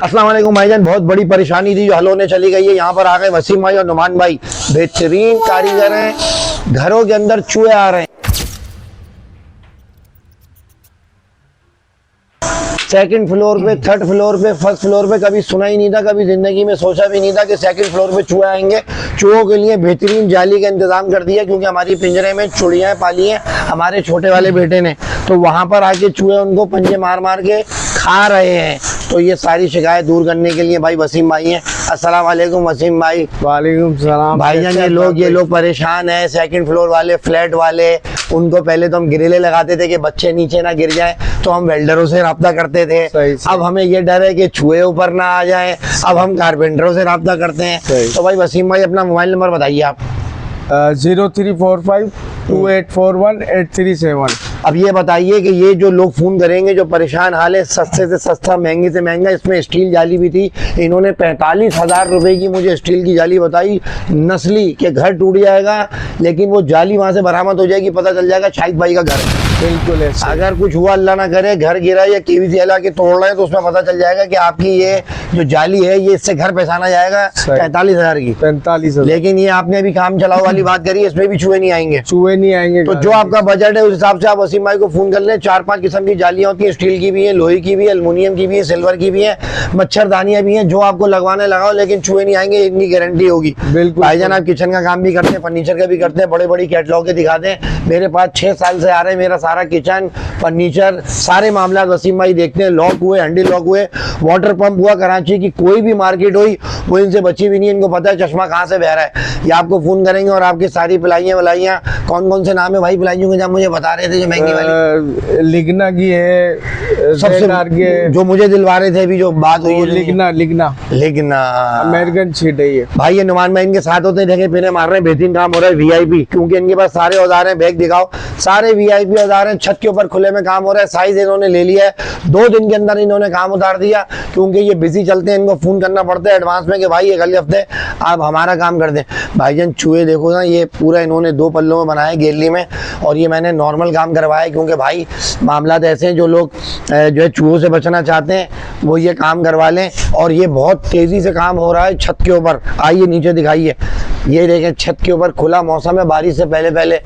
अस्सलाम वालेकुम भाईजान, बहुत बड़ी परेशानी थी जो हल होने चली गई है। यहाँ पर आ गए वसीम भाई और नुमान भाई, बेहतरीन कारीगर हैं। घरों के अंदर चूहे आ रहे हैं। सेकंड फ्लोर पे, थर्ड फ्लोर पे, फर्स्ट फ्लोर पे कभी सुना ही नहीं था, कभी जिंदगी में सोचा भी नहीं था कि सेकंड फ्लोर पे चूहे आएंगे। चूहों के लिए बेहतरीन जाली का इंतजाम कर दिया, क्योंकि हमारी पिंजरे में चिड़ियाँ पाली हैं हमारे छोटे वाले बेटे ने, तो वहाँ पर आके चूहे उनको पंजे मार मार के खा रहे हैं। तो ये सारी शिकायत दूर करने के लिए भाई वसीम भाई हैं। अस्सलाम वालेकुम वसीम भाई। वालेकुम सलाम भाईजान, ये लोग परेशान हैं, सेकंड फ्लोर वाले, फ्लैट वाले। उनको पहले तो हम ग्रिलें लगाते थे कि बच्चे नीचे ना गिर जाएं, तो हम वेल्डरों से राब्ता करते थे। अब हमें ये डर है कि चूहे ऊपर ना आ जाएं, अब हम कारपेंटरों से राब्ता करते हैं। तो भाई वसीम भाई, अपना मोबाइल नंबर बताइए आप। 0345284187। अब ये बताइए कि ये जो लोग फोन करेंगे, जो परेशान हाल है, सस्ते से सस्ता, महंगे से महंगा, इसमें स्टील जाली भी थी। इन्होंने 45,000 रुपए की मुझे स्टील की जाली बताई, नस्ली, के घर टूट जाएगा लेकिन वो जाली वहां से बरामद हो जाएगी, पता चल जाएगा शाहिद भाई का घर है। बिल्कुल ऐसे। अगर कुछ हुआ अल्लाह ना करे, घर गिरा या केवीसी हला के तोड़ रहे हैं, तो उसमें पता चल जाएगा कि आपकी ये जो जाली है ये इससे घर पहचाना जाएगा 45,000 की। 45,000। लेकिन ये आपने अभी काम चलाओ वाली बात करी, इसमें भी चूहे नहीं आएंगे। चूहे नहीं आएंगे। तो जो आपका बजट है उस हिसाब से आप वसीम भाई को फोन कर लें। 4-5 किस्म की जालियां होती हैं, स्टील की भी है, लोहे की भी है, एल्युमिनियम की भी है, सिल्वर की भी है, मच्छरदानियां भी हैं। जो आपको लगवाने लगाओ, लेकिन चूहे नहीं आएंगे, इनकी गारंटी होगी। बिल्कुल भाईजान, आप किचन का काम भी करते हैं, फर्नीचर का भी करते हैं, बड़े बड़ी कैटलॉग के दिखाते हैं। मेरे पास 6 साल से आ रहे हैं, मेरा सारा किचन, फर्नीचर, सारे मामला वसीम भाई देखते हैं। लॉक हुए, हैंडल लॉक हुए, वाटर पंप हुआ, कराची की कोई भी मार्केट हुई वो इनसे बची भी नहीं। इनको पता है चश्मा कहाँ से बह रहा है। ये आपको फोन करेंगे और आपकी सारी पिलाइयाँ विलाइयाँ, कौन कौन से नाम है भाई पिलाइयों के, जब मुझे बता रहे थे जो महंगी वाली, लिग्ना की है, सबसे जो मुझे दिलवा रहे थे अभी जो बात हुई है, लिग्ना अमेरिकन शीट है ये। भाई ये नुमान भाई इनके साथ होते हैं, देखे पीने मार रहे हैं, बेहतरीन काम हो रहा है। वीआईपी, क्योंकि इनके पास सारे औजार हैं, बैग दिखाओ, सारे वीआईपी औजार हैं। छत के ऊपर खुले में काम हो रहा है। साइज इन्होंने ले लिया है, 2 दिन के अंदर इन्होंने काम उतार दिया, क्योंकि ये बिजी चलते हैं। इनको फोन करना पड़ता है एडवांस में कि भाई एक अगले हफ्ते आप हमारा काम कर दें। भाईजान चूहे देखो ना, ये पूरा इन्होंने 2 पल्लों में बनाया गैलरी में, और ये मैंने नॉर्मल काम करवाया, क्योंकि भाई मामला ऐसे हैं, जो लोग जो है चूहों से बचना चाहते हैं वो ये काम करवा लें। और ये बहुत तेजी से काम हो रहा है छत के ऊपर। आइए नीचे दिखाइए, ये देखें छत के ऊपर, खुला मौसम है, बारिश से पहले पहले।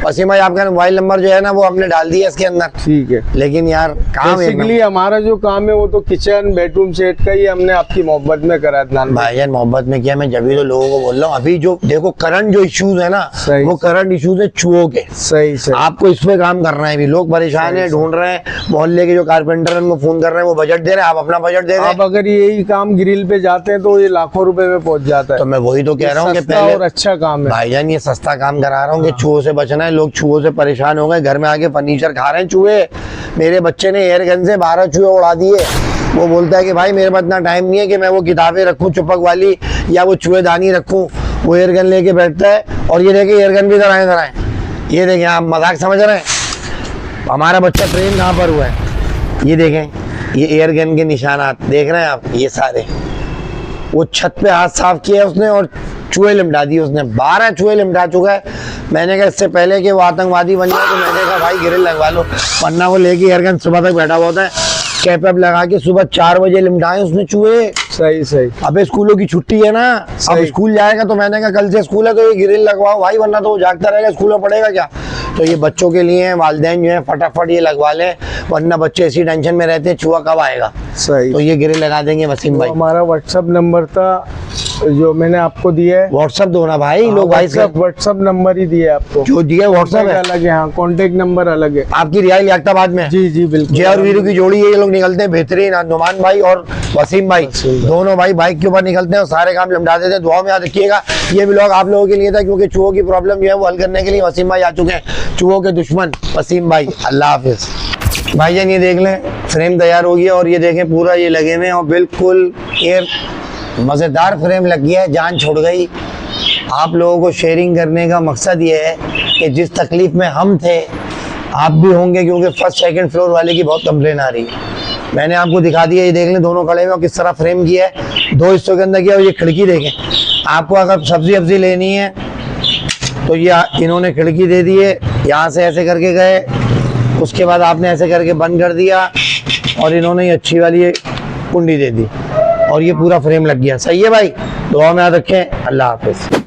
वसीम भाई, आपका मोबाइल नंबर जो है ना वो हमने डाल दिया इसके अंदर, ठीक है। लेकिन यार काम बेसिकली हमारा जो काम है वो तो किचन बेडरूम सेट का ही हमने आपकी मोहब्बत में करा था। भाईजान मोहब्बत में किया, मैं जब भी तो लोगों को बोल रहा हूँ। अभी जो देखो करंट जो इश्यूज है ना, वो करंट इश्यूज है चूहों के। सही सही। आपको इस पे काम करना है। अभी लोग परेशान है, ढूंढ रहे हैं, मोहल्ले के जो कारपेंटर है उनको फोन कर रहे हैं, वो बजट दे रहे हैं, आप अपना बजट दे रहे हैं। आप अगर यही काम ग्रिल पे जाते हैं तो ये लाखों रुपए में पहुंच जाता है। तो मैं वही तो कह रहा हूँ कि पहले और अच्छा काम है भाईजान, ये सस्ता काम करा रहा हूँ कि चूहों से बचना है। लोग चूहों से परेशान हो गए, घर में आके फर्नीचर खा रहे हैं चूहे। मेरे बच्चे ने एयर गन से 12 चूहे उड़ा दिए। वो बोलता है कि भाई मेरे पास इतना टाइम नहीं है कि मैं वो किताबें रखूं चिपक वाली या वो चूहेदानी रखूं। वो एयर गन लेके बैठता है, और ये देखे एयर गन भी इधर आए। ये देखें, आप मजाक समझ रहे हैं? हमारा बच्चा ट्रेन कहाँ पर हुआ है, ये देखें, ये एयर गन के निशानात देख रहे हैं आप, ये सारे। वो छत पे हाथ साफ किया उसने और चूहे लिमटा दिए उसने। 12 चूहे लिमटा चुका है। मैंने कहा इससे पहले कि वो आतंकवादी बन जाए, तो मैंने कहा भाई ग्रिल लगवा लो, वरना वो लेके एयर गन सुबह तक बैठा हुआ होता है, कैप वैप लगा के सुबह 4 बजे लिमटाए उसने चूहे। सही सही। अबे स्कूलों की छुट्टी है ना, अब स्कूल जाएगा, तो मैंने कहा कल से स्कूल है तो ये ग्रिल लगवाओ भाई, वरना तो वो जागता रहेगा, स्कूल में पढ़ेगा क्या। तो ये बच्चों के लिए वालिदैन जो है फटाफट ये लगवा लें, वरना बच्चे इसी टेंशन में रहते हैं चूहा कब आएगा। सही। तो ये ग्रिल लगा देंगे वसीम भाई। हमारा व्हाट्सएप नंबर था जो मैंने आपको दिया है। व्हाट्सएप दो ना भाई, लोग भाई व्हाट्सएप नंबर ही दिया है आपको, जो दिया व्हाट्सएप अलग है। हाँ, कॉन्टेक्ट नंबर अलग है। आपकी रिहाई लियाकताबाद में? जी जी बिल्कुल। जय और वीरू की जोड़ी है, ये लोग निकलते हैं बेहतरीन। नुमान भाई और वसीम भाई दोनों भाई बाइक के ऊपर निकलते हैं और सारे काम निपटा देते हैं। दुआ में याद रखिएगा। ये व्लॉग आप लोगों के लिए था, क्योंकि चूहों की प्रॉब्लम जो है वो हल करने के लिए वसीम भाई आ चुके हैं, चूहों के दुश्मन वसीम भाई। अल्लाह हाफिज। भाईजान ये देख लें, फ्रेम तैयार हो गया, और ये देखें पूरा ये लगे हुए हैं, और बिल्कुल एयर मज़ेदार फ्रेम लग गया है, जान छोड़ गई। आप लोगों को शेयरिंग करने का मकसद ये है कि जिस तकलीफ में हम थे आप भी होंगे, क्योंकि फर्स्ट सेकंड फ्लोर वाले की बहुत कंप्लेन आ रही है। मैंने आपको दिखा दिया, ये देख लें दोनों खड़े में, और किस तरह फ्रेम किया है, 2 हिस्सों के अंदर किया। और ये खिड़की देखें, आपको अगर सब्जी वब्जी लेनी है तो ये इन्होंने खिड़की दे दी है, यहाँ से ऐसे करके गए, उसके बाद आपने ऐसे करके बंद कर दिया, और इन्होंने ये अच्छी वाली कुंडी दे दी। और ये पूरा फ्रेम लग गया। सही है भाई, दुआ में याद रखें। अल्लाह हाफिज।